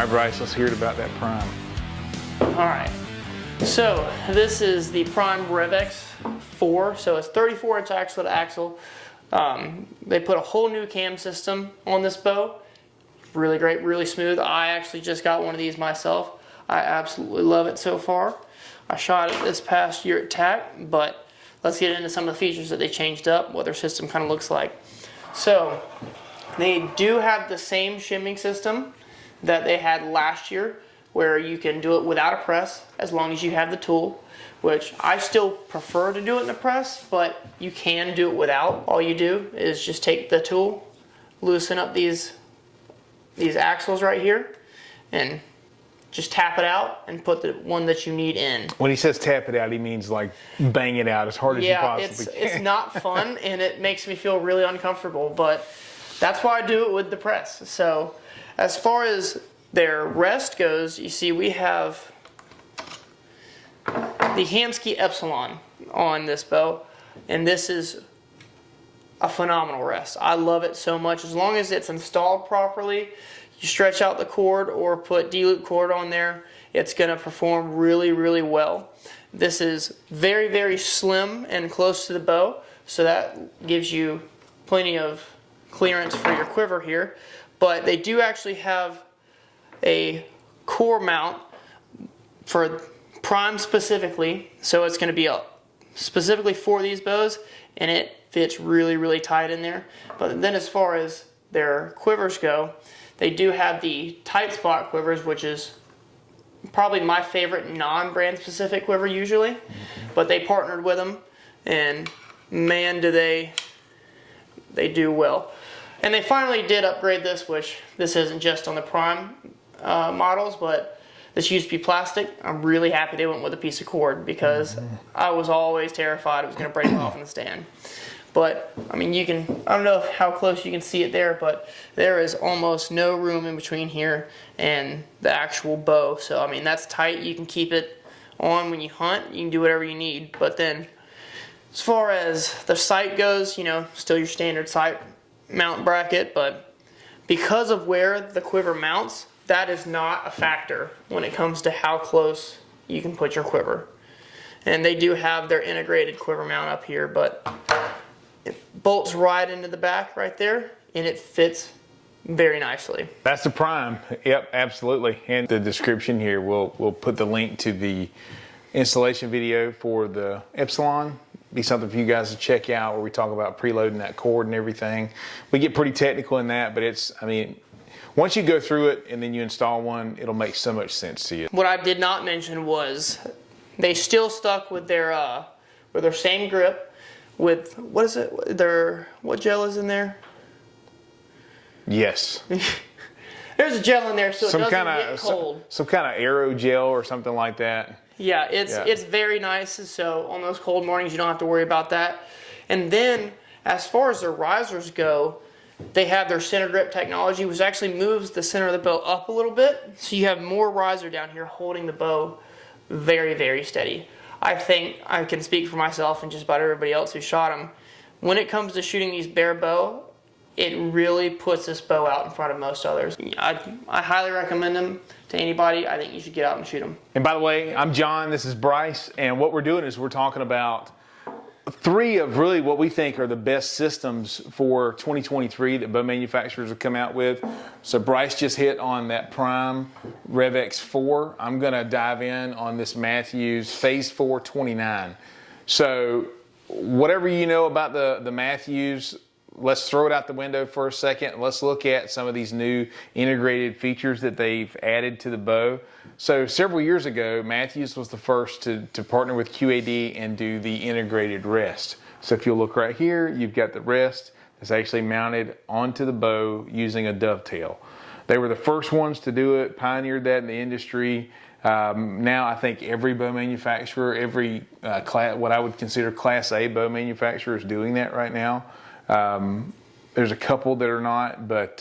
right, Bryce, let's hear it about that Prime. All right, so this is the Prime RX7. So it's 34-inch axle to axle. They put a whole new cam system on this bow. Really great, really smooth. I actually just got one of these myself. I absolutely love it so far. I shot it this past year at TAC, but let's get into some of the features that they changed up, what their system kind of looks like. So they do have the same shimming system that they had last year, where you can do it without a press as long as you have the tool, which I still prefer to do it in a press, but you can do it without. All you do is just take the tool, loosen up these axles right here, and just tap it out and put the one that you need in. When he says tap it out, he means like bang it out as hard as you possibly can. It's not fun, and it makes me feel really uncomfortable, but that's why I do it with the press. So as far as their rest goes, you see we have the Hamskea Epsilon on this bow, and this is a phenomenal rest. I love it so much. As long as it's installed properly, you stretch out the cord or put D-loop cord on there, it's going to perform really, really well. This is very, very slim and close to the bow, so that gives you plenty of clearance for your quiver here. But they do actually have a core mount for Prime specifically, so it's going to be specifically for these bows, and it fits really, really tight in there. But then as far as their quivers go, they do have the tight spot quivers, which is probably my favorite non-brand specific quiver usually, but they partnered with them, and man, do they do well. And they finally did upgrade this, which this isn't just on the Prime models, but this used to be plastic. I'm really happy they went with a piece of cord, because I was always terrified it was going to break off in the stand. But I mean, I don't know how close you can see it there, but there is almost no room in between here and the actual bow. So I mean, that's tight. You can keep it on when you hunt. You can do whatever you need. But then as far as the sight goes, still your standard sight mount bracket, but because of where the quiver mounts, that is not a factor when it comes to how close you can put your quiver. And they do have their integrated quiver mount up here, but it bolts right into the back right there, and it fits very nicely. That's the Prime. Yep, absolutely. And the description here, we'll put the link to the installation video for the Epsilon. Be something for you guys to check out, where we talk about preloading that cord and everything. We get pretty technical in that, but once you go through it and then you install one, it'll make so much sense to you. What I did not mention was they still stuck with their same grip with, what is it? What gel is in there? Yes. There's a gel in there so it doesn't get cold. Some kind of aero gel or something like that. Yeah, it's very nice, so on those cold mornings you don't have to worry about that. And then as far as their risers go, they have their center grip technology, which actually moves the center of the bow up a little bit, so you have more riser down here holding the bow very, very steady. I think I can speak for myself and just about everybody else who shot them. When it comes to shooting these bare bow, it really puts this bow out in front of most others. I highly recommend them to anybody. I think you should get out and shoot them. And by the way, I'm John, this is Bryce, and what we're doing is we're talking about 3 of really what we think are the best systems for 2023 that bow manufacturers have come out with. So Bryce just hit on that Prime RX7. I'm going to dive in on this Matthews Phase 4 29. So whatever you know about the Matthews, let's throw it out the window for a second. Let's look at some of these new integrated features that they've added to the bow. So several years ago, Matthews was the first to partner with QAD and do the integrated rest. So if you'll look right here, you've got the rest that's actually mounted onto the bow using a dovetail. They were the first ones to do it, pioneered that in the industry. Now I think every bow manufacturer, every what I would consider Class A bow manufacturer is doing that right now. There's a couple that are not, but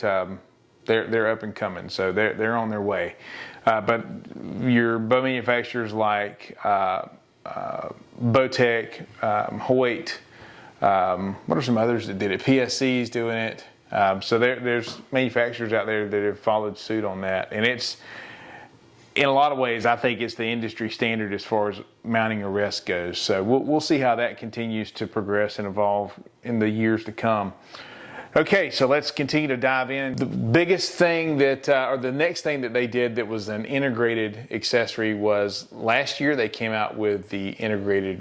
they're up and coming, so they're on their way. But your bow manufacturers like Bowtech, Hoyt, what are some others that did it? PSC's doing it. So there's manufacturers out there that have followed suit on that, and it's, in a lot of ways, I think it's the industry standard as far as mounting a rest goes. So we'll see how that continues to progress and evolve in the years to come. Okay, so let's continue to dive in. The biggest thing that, or the next thing that they did that was an integrated accessory was last year they came out with the integrated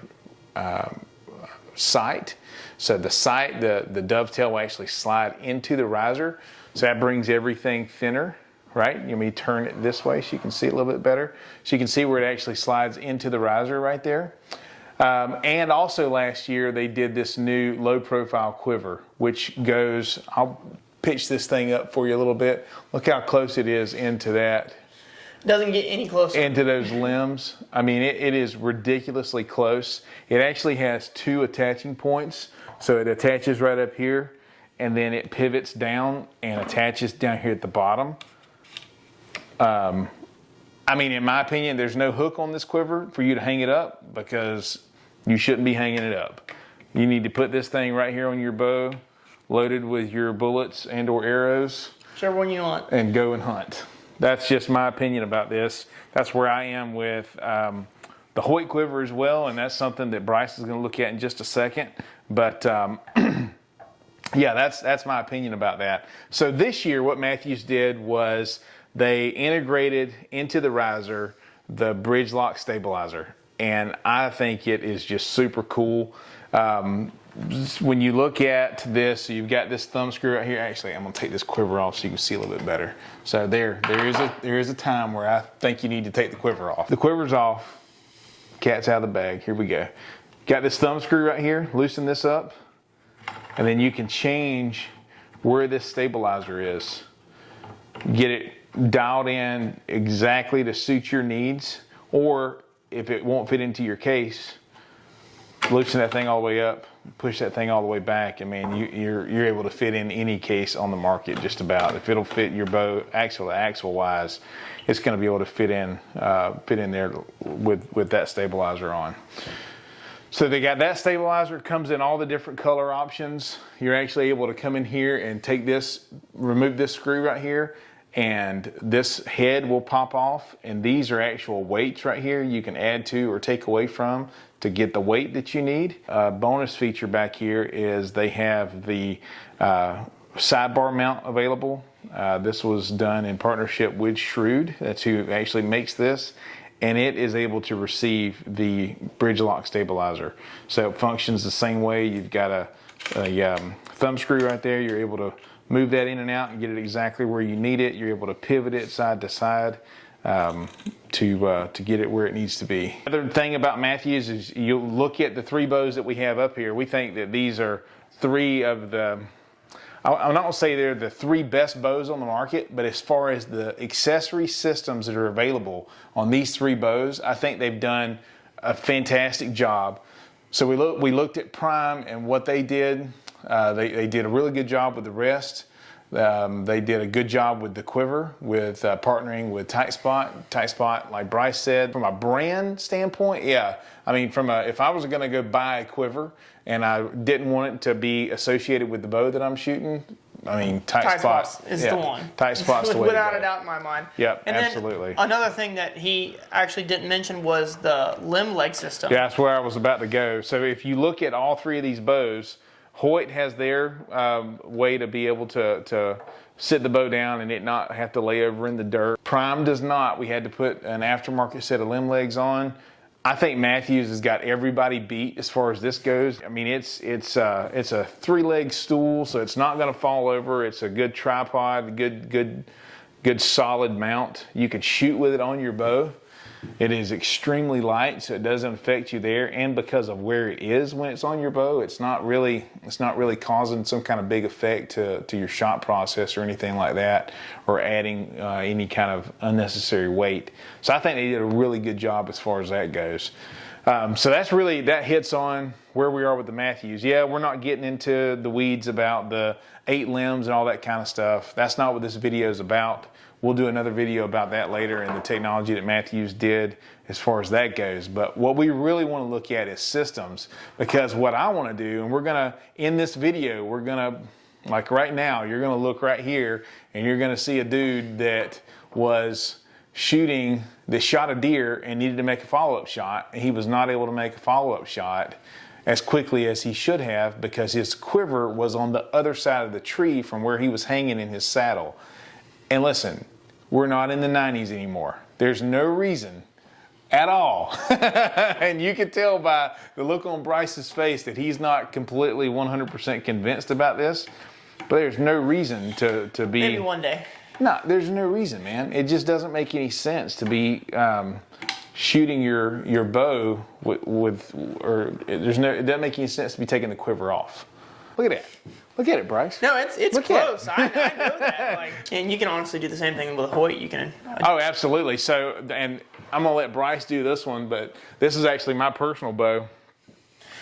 sight. So the sight, the dovetail will actually slide into the riser. So that brings everything thinner, right? Let me turn it this way so you can see it a little bit better. So you can see where it actually slides into the riser right there. And also last year they did this new low profile quiver, which goes, I'll pitch this thing up for you a little bit. Look how close it is into that. Doesn't get any closer. Into those limbs. I mean, it is ridiculously close. It actually has 2 attaching points. So it attaches right up here, and then it pivots down and attaches down here at the bottom. I mean, in my opinion, there's no hook on this quiver for you to hang it up, because you shouldn't be hanging it up. You need to put this thing right here on your bow, loaded with your bullets and or arrows. Whichever one you want. And go and hunt. That's just my opinion about this. That's where I am with the Hoyt quiver as well, and that's something that Bryce is going to look at in just a second. But yeah, that's my opinion about that. So this year what Mathews did was they integrated into the riser the bridge lock stabilizer, and I think it is just super cool. When you look at this, you've got this thumb screw right here. Actually, I'm going to take this quiver off so you can see a little bit better. So there is a time where I think you need to take the quiver off. The quiver's off. Cat's out of the bag. Here we go. Got this thumb screw right here. Loosen this up, and then you can change where this stabilizer is. Get it dialed in exactly to suit your needs, or if it won't fit into your case, loosen that thing all the way up, push that thing all the way back. I mean, you're able to fit in any case on the market just about. If it'll fit your bow axle to axle wise, it's going to be able to fit in there with that stabilizer on. So they got that stabilizer, comes in all the different color options. You're actually able to come in here and take this, remove this screw right here, and this head will pop off, and these are actual weights right here you can add to or take away from to get the weight that you need. Bonus feature back here is they have the sidebar mount available. This was done in partnership with Shrewd. That's who actually makes this, and it is able to receive the bridge lock stabilizer. So it functions the same way. You've got a thumb screw right there. You're able to move that in and out and get it exactly where you need it. You're able to pivot it side to side to get it where it needs to be. Another thing about Mathews is you look at the 3 bows that we have up here. We think that these are 3 of the, I'm not going to say they're the 3 best bows on the market, but as far as the accessory systems that are available on these 3 bows, I think they've done a fantastic job. So we looked at Prime and what they did. They did a really good job with the rest. They did a good job with the quiver, with partnering with Tight Spot. Tight Spot, like Bryce said, from a brand standpoint, yeah. I mean, if I was going to go buy a quiver and I didn't want it to be associated with the bow that I'm shooting, I mean, Tight Spot is the one. Tight Spot's the way without to go. a doubt in my mind. Yep, and absolutely. Then another thing that he actually didn't mention was the limb leg system. Yeah, that's where I was about to go. So if you look at all 3 of these bows, Hoyt has their way to be able to sit the bow down and it not have to lay over in the dirt. Prime does not. We had to put an aftermarket set of limb legs on. I think Mathews has got everybody beat as far as this goes. I mean, it's a 3-leg stool, so it's not going to fall over. It's a good tripod, good solid mount. You can shoot with it on your bow. It is extremely light, so it doesn't affect you there, and because of where it is when it's on your bow, it's not really causing some kind of big effect to your shot process or anything like that, or adding any kind of unnecessary weight. So I think they did a really good job as far as that goes. So that hits on where we are with the Mathews. Yeah, we're not getting into the weeds about the 8 limbs and all that kind of stuff. That's not what this video is about. We'll do another video about that later and the technology that Mathews did as far as that goes. But what we really want to look at is systems, because what I want to do, and we're going to, in this video, we're going to Like right now, you're going to look right here and you're going to see a dude that shot a deer and needed to make a follow-up shot. And he was not able to make a follow-up shot as quickly as he should have because his quiver was on the other side of the tree from where he was hanging in his saddle. And listen, we're not in the 90s anymore. There's no reason at all. And you can tell by the look on Bryce's face that he's not completely 100% convinced about this. But there's no reason to be... Maybe one day. No, there's no reason, man. It just doesn't make any sense to be shooting your bow it doesn't make any sense to be taking the quiver off. Look at that. Look at it, Bryce. No, it's close. I know that. And you can honestly do the same thing with a Hoyt. You can. Oh, absolutely. So, and I'm gonna let Bryce do this one, but this is actually my personal bow.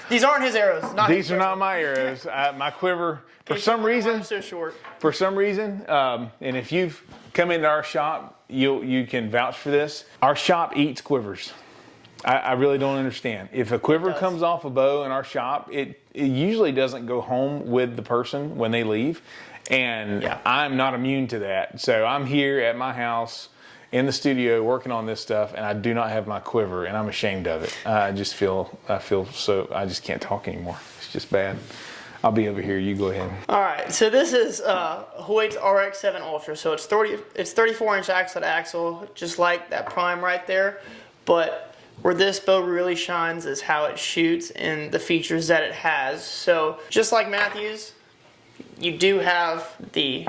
These aren't his arrows. These are not my arrows. My quiver, for some reason, so short. For some reason, and if you've come into our shop, you can vouch for this. Our shop eats quivers. I really don't understand. If a quiver comes off a bow in our shop, it usually doesn't go home with the person when they leave. And I'm not immune to that. So I'm here at my house in the studio working on this stuff, and I do not have my quiver, and I'm ashamed of it. I just can't talk anymore. It's just bad. I'll be over here. You go ahead. All right. So this is Hoyt's RX7 Ultra. So it's 34-inch axle to axle, just like that Prime right there. But where this bow really shines is how it shoots and the features that it has. So just like Matthews, you do have the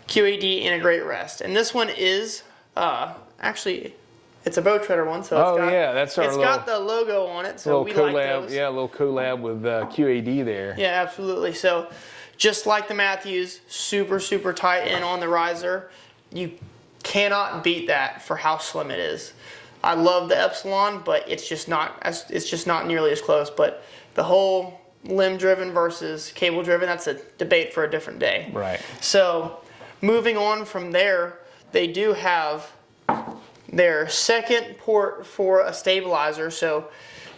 QAD integrate rest, and this one is actually it's a bow treader one. So that's our got the logo on it. So we like those. Yeah, a little collab with QAD there. Yeah, absolutely. So just like the Matthews, super tight in on the riser. You cannot beat that for how slim it is. I love the Epsilon, but it's just not nearly as close. But the whole limb driven versus cable driven, that's a debate for a different day. Right. So moving on from there, they do have their second port for a stabilizer. So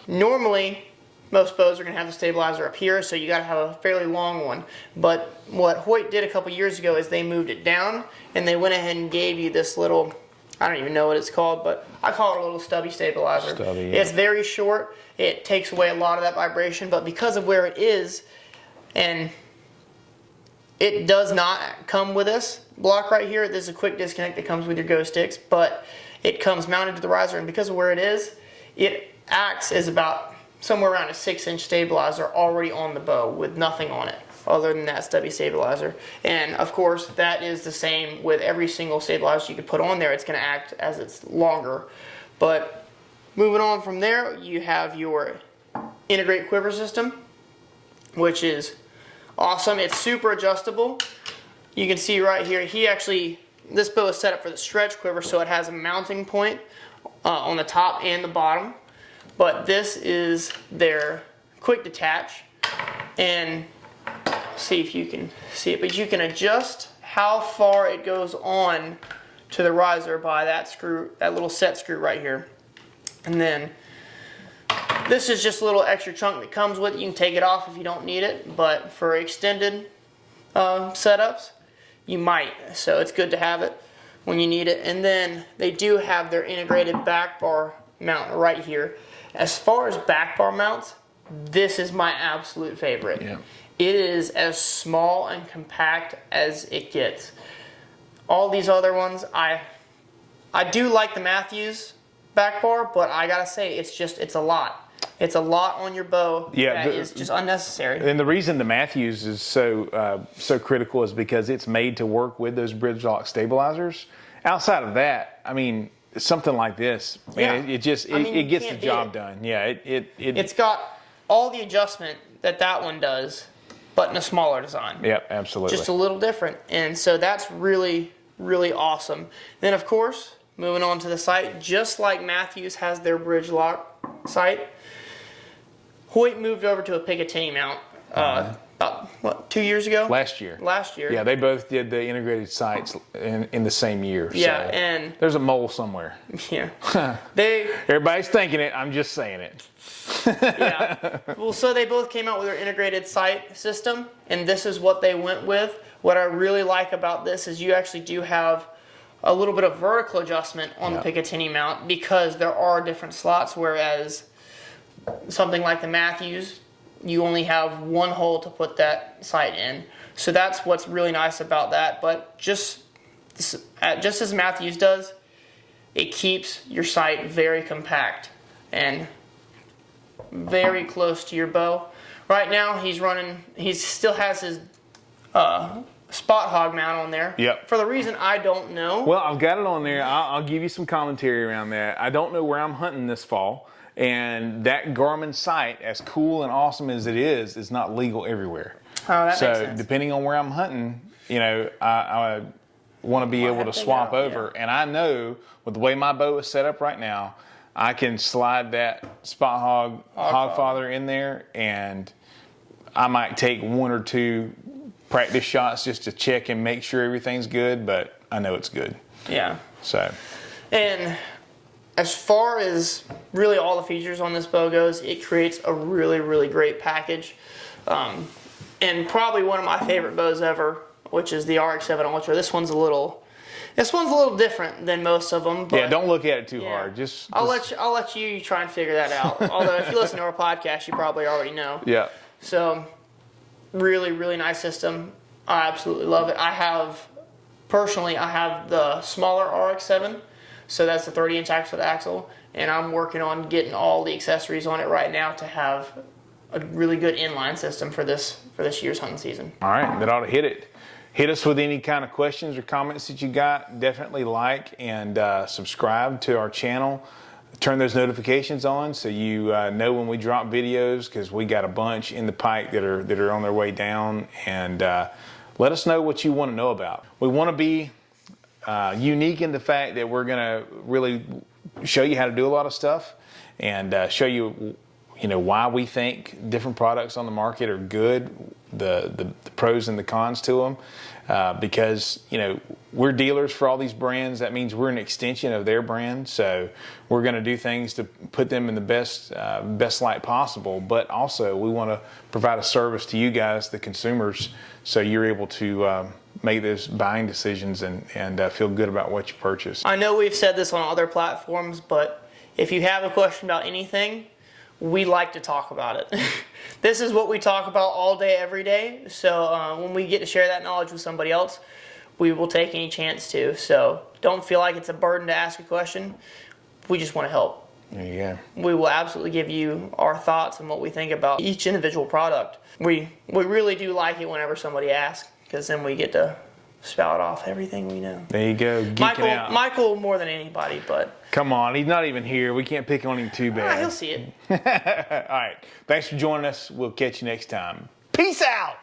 normally most bows are going to have the stabilizer up here, so you got to have a fairly long one. But what Hoyt did a couple years ago is they moved it down and they went ahead and gave you this little, I don't even know what it's called, but I call it a little stubby stabilizer. It's very short. It takes away a lot of that vibration, but because of where it is, and it does not come with this block right here. This is a quick disconnect that comes with your Go sticks, but it comes mounted to the riser, and because of where it is, it acts as about somewhere around a 6-inch stabilizer already on the bow with nothing on it other than that stubby stabilizer. And of course, that is the same with every single stabilizer you could put on there. It's going to act as it's longer. But moving on from there, you have your integrate quiver system, which is awesome. It's super adjustable. You can see right here, this bow is set up for the stretch quiver, so it has a mounting point on the top and the bottom. But this is their quick detach, and see if you can see it, but you can adjust how far it goes on to the riser by that screw, that little set screw right here. And then this is just a little extra chunk that comes with it. You can take it off if you don't need it, but for extended setups, you might. So it's good to have it when you need it. And then they do have their integrated back bar mount right here. As far as back bar mounts, this is my absolute favorite. Yeah. It is as small and compact as it gets. All these other ones, I do like the Matthews back bar, but I gotta say, it's a lot. It's a lot on your bow that is just unnecessary. And the reason the Matthews is so critical is because it's made to work with those bridge lock stabilizers. Outside of that, I mean, something like this, man, it gets the job done. Yeah, it's got all the adjustment that one does, but in a smaller design. Yep, absolutely. Just a little different, and so that's really awesome. Then of course, moving on to the sight, just like Matthews has their bridge lock sight, Hoyt moved over to a Picatinny mount about 2 years ago? Last year. Yeah, they both did the integrated sights in the same year. Yeah, so and there's a mole somewhere. Yeah. Everybody's thinking it. I'm just saying it. Yeah. Well, so they both came out with their integrated sight system, and this is what they went with. What I really like about this is you actually do have a little bit of vertical adjustment on the Picatinny mount because there are different slots, whereas something like the Matthews, you only have one hole to put that sight in. So that's what's really nice about that. But just as Matthews does, it keeps your sight very compact and very close to your bow. Right now he still has his spot hog mount on there. Yep. For the reason I don't know. Well, I've got it on there. I'll give you some commentary around that. I don't know where I'm hunting this fall, and that Garmin sight, as cool and awesome as it is not legal everywhere. Oh, that makes so sense. depending on where I'm hunting, I want to be able to swap over. And I know with the way my bow is set up right now, I can slide that spot hogfather in there, and I might take one or two practice shots just to check and make sure everything's good, but I know it's good. Yeah. So. And as far as really all the features on this bow goes, it creates a really, really great package. And probably one of my favorite bows ever, which is the RX7 Ultra. This one's a little different than most of them. But yeah, don't look at it too hard. I'll let you try and figure that out. Although if you listen to our podcast, you probably already know. Yeah. So really, really nice system. I absolutely love it. I have the smaller RX7, so that's the 30-inch axle, and I'm working on getting all the accessories on it right now to have a really good inline system for this year's hunting season. All right, that ought to hit it. Hit us with any kind of questions or comments that you got. Definitely like and subscribe to our channel. Turn those notifications on so you know when we drop videos, because we got a bunch in the pipe that are on their way down. And let us know what you want to know about. We want to be unique in the fact that we're going to really show you how to do a lot of stuff and show you, why we think different products on the market are good, the pros and the cons to them. Because we're dealers for all these brands. That means we're an extension of their brand. So we're going to do things to put them in the best light possible. But also we want to provide a service to you guys, the consumers, so you're able to make those buying decisions and feel good about what you purchase. I know we've said this on other platforms, but if you have a question about anything, we like to talk about it. This is what we talk about all day, every day. So when we get to share that knowledge with somebody else, we will take any chance to. So don't feel like it's a burden to ask a question. We just want to help. There you go. We will absolutely give you our thoughts and what we think about each individual product. We really do like it whenever somebody asks, because then we get to spout off everything we know. There you go. Geeking out. Michael more than anybody, but come on, he's not even here. We can't pick on him too bad. he'll see it. All right. Thanks for joining us. We'll catch you next time. Peace out.